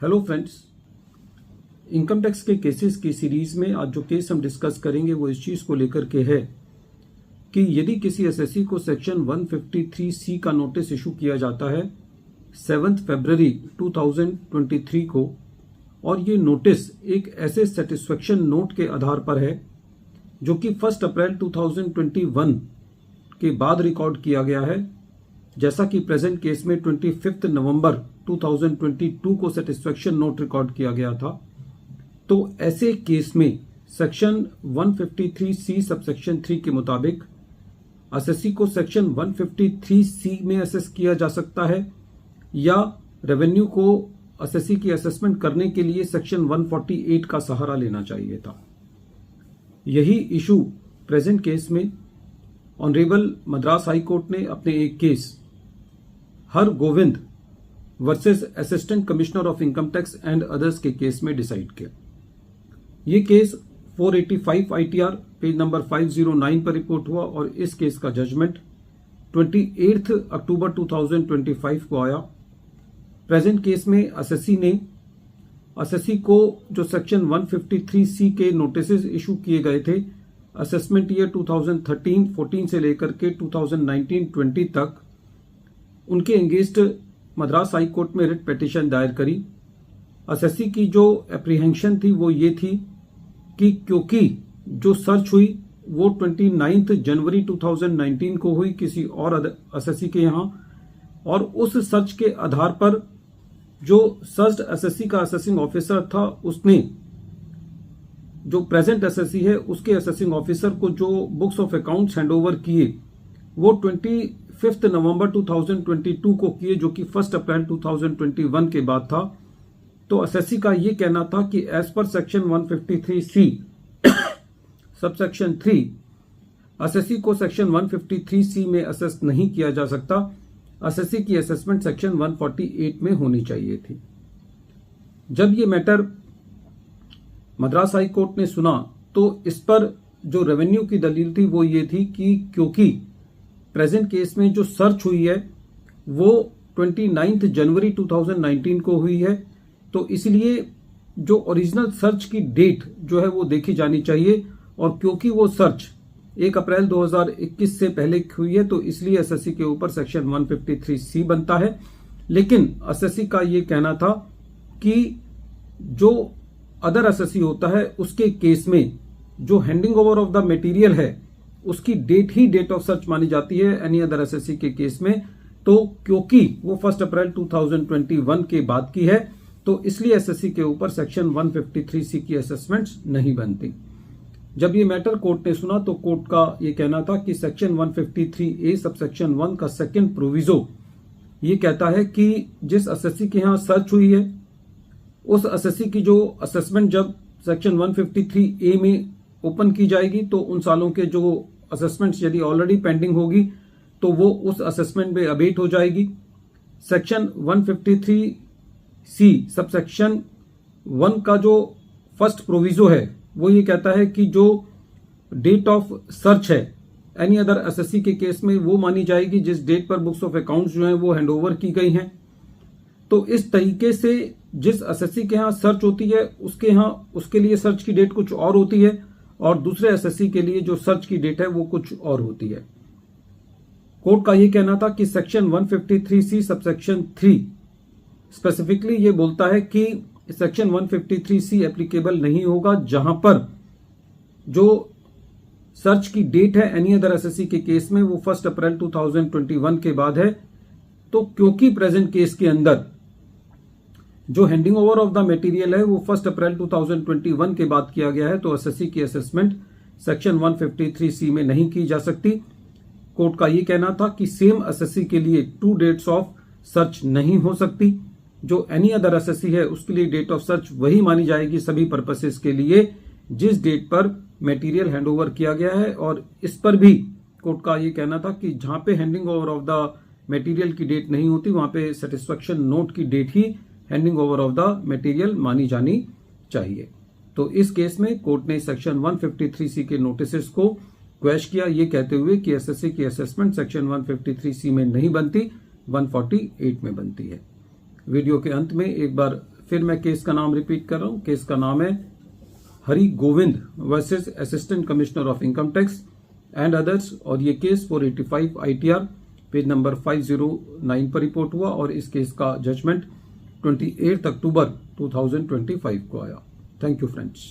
Hello friends, income tax के cases की series में आज जो केस हम डिस्कस करेंगे वो इस चीज़ को लेकर के है कि यदि किसी एसएससी को सेक्शन 153C का नोटिस इशू किया जाता है 7 फरवरी 2023 को और ये नोटिस एक ऐसे सेटिस्फेक्शन नोट के आधार पर है जो कि 1 अप्रैल 2021 के बाद रिकॉर्ड किया गया है, जैसा कि प्रेजेंट केस में 25 नवंबर 2022 को सेटिस्फेक्शन नोट रिकॉर्ड किया गया था। तो ऐसे केस में सेक्शन 153C सबसेक्शन 3 के मुताबिक एसएससी को सेक्शन 153C में असेस किया जा सकता है या रेवेन्यू को एसएससी की असेसमेंट करने के लिए सेक्शन 148 का सहारा लेना चाहिए था। यही इशू प्रेजेंट केस में ऑनरेबल मद्रास हाई कोर्ट ने अपने एक case her Govind versus assistant commissioner of income tax and others के केस में डिसाइड किया। ये केस 485 ITR पेज नंबर 509 पर रिपोर्ट हुआ और इस केस का जजमेंट 28 अक्टूबर 2025 को आया। प्रेजेंट केस में एसएससी को जो सेक्शन 153C के नोटिसेस इशू किए गए थे असेसमेंट ईयर 2013-14 से लेकर के 2019-20 तक, उनके अगेंस्ट मद्रास हाई कोर्ट में रिट पिटीशन दायर करी। एसएससी की जो एप्रीहेंशन थी वो ये थी कि क्योंकि जो सर्च हुई वो 29 जनवरी 2019 को हुई किसी और एसएससी के यहाँ, और उस सर्च के आधार पर जो सर्च एसएससी का असेसिंग ऑफिसर था उसने जो प्रेजेंट एसएससी है उसके असेसिंग ऑफिसर को जो बुक्स ऑफ अकाउंट्स हैंडओवर किए वो 25 नवंबर 2022 को किए, जो कि 1 अप्रैल 2021 के बाद था। तो एसएससी का ये कहना था कि as per section 153C subsection 3 SSC को सेक्शन 153C में असेस नहीं किया जा सकता। एसएससी की असेसमेंट सेक्शन 148 में होनी चाहिए थी। जब ये मैटर मद्रास हाई कोर्ट ने सुना तो इस पर जो रेवेन्यू की दलील थी वो ये थी कि क्योंकि प्रेजेंट केस में जो सर्च हुई है वो 29 जनवरी 2019 को हुई है, तो इसलिए जो ओरिजिनल सर्च की डेट जो है वो देखी जानी चाहिए, और क्योंकि वो सर्च 1 अप्रैल 2021 से पहले हुई है तो इसलिए एसएससी के ऊपर सेक्शन 153C बनता है। लेकिन एसएससी का ये कहना था कि जो अदर एसएससी होता है उसके केस में जो handing over of the material है उसकी डेट ही डेट ऑफ सर्च मानी जाती है एनी अदर एसएससी के केस में। तो क्योंकि वो 1 अप्रैल 2021 के बाद की है तो इसलिए एसएससी के ऊपर सेक्शन 153C की असेसमेंट्स नहीं बनती। जब ये मैटर कोर्ट ने सुना तो कोर्ट का ये कहना था कि सेक्शन 153A सबसेक्शन 1 का सेकंड प्रोविजो ये कहता है कि जिस एसएससी के यहाँ सर्च हुई है उस एसएससी की जो असेसमेंट जब सेक्शन 153A में ओपन की जाएगी तो उन सालों के जो असेसमेंट्स यदि ऑलरेडी पेंडिंग होगी तो वो उस असेसमेंट में अबेट हो जाएगी। सेक्शन 153C सबसेक्शन 1 का जो फर्स्ट प्रोविजो है वो ये कहता है कि जो डेट ऑफ सर्च है एनी अदर एसएससी के केस में वो मानी जाएगी जिस डेट पर बुक्स ऑफ अकाउंट्स जो हैं वो हैंडओवर की गई हैं। तो इस तरीके से जिस एसएससी के यहाँ सर्च होती है उसके यहाँ उसके लिए सर्च की डेट कुछ और होती है और दूसरे एसएससी के लिए जो सर्च की डेट है वो कुछ और होती है। कोर्ट का ये कहना था कि सेक्शन 153C सबसेक्शन 3 स्पेसिफिकली ये बोलता है कि सेक्शन 153C एप्लीकेबल नहीं होगा जहां पर जो सर्च की डेट है एनी अदर एसएससी के केस में वो 1 अप्रैल 2021 के बाद है। तो क्योंकि प्रेजेंट केस के अंदर जो handing over of the material है वो 1 अप्रैल 2021 के बाद किया गया है तो एसएससी की असेसमेंट सेक्शन 153C में नहीं की जा सकती। कोर्ट का ये कहना था कि सेम एसएससी के लिए 2 डेट्स ऑफ सर्च नहीं हो सकती। जो एनी अदर एसएससी है उसके लिए डेट ऑफ सर्च वही मानी जाएगी सभी पर्पसेस के लिए जिस डेट पर मटेरियल हैंडओवर किया गया है। और इस पर भी कोर्ट का ये कहना था कि जहां पे handing over of the material की डेट नहीं होती वहां पे सेटिस्फेक्शन नोट की डेट ही handing over of the material मानी जानी चाहिए। तो इस केस में कोर्ट ने सेक्शन 153C के नोटिसेस को क्वेश किया ये कहते हुए कि एसएससी की असेसमेंट सेक्शन 153C में नहीं बनती, 148 में बनती है। वीडियो के अंत में एक बार फिर मैं केस का नाम रिपीट कर रहा हूं, केस का नाम है Hari Govind versus assistant commissioner of income tax and others, और ये केस 485 ITR पेज नंबर 509 पर रिपोर्ट हुआ और इस केस का जजमेंट 28 अक्टूबर 2025 को आया। Thank you friends.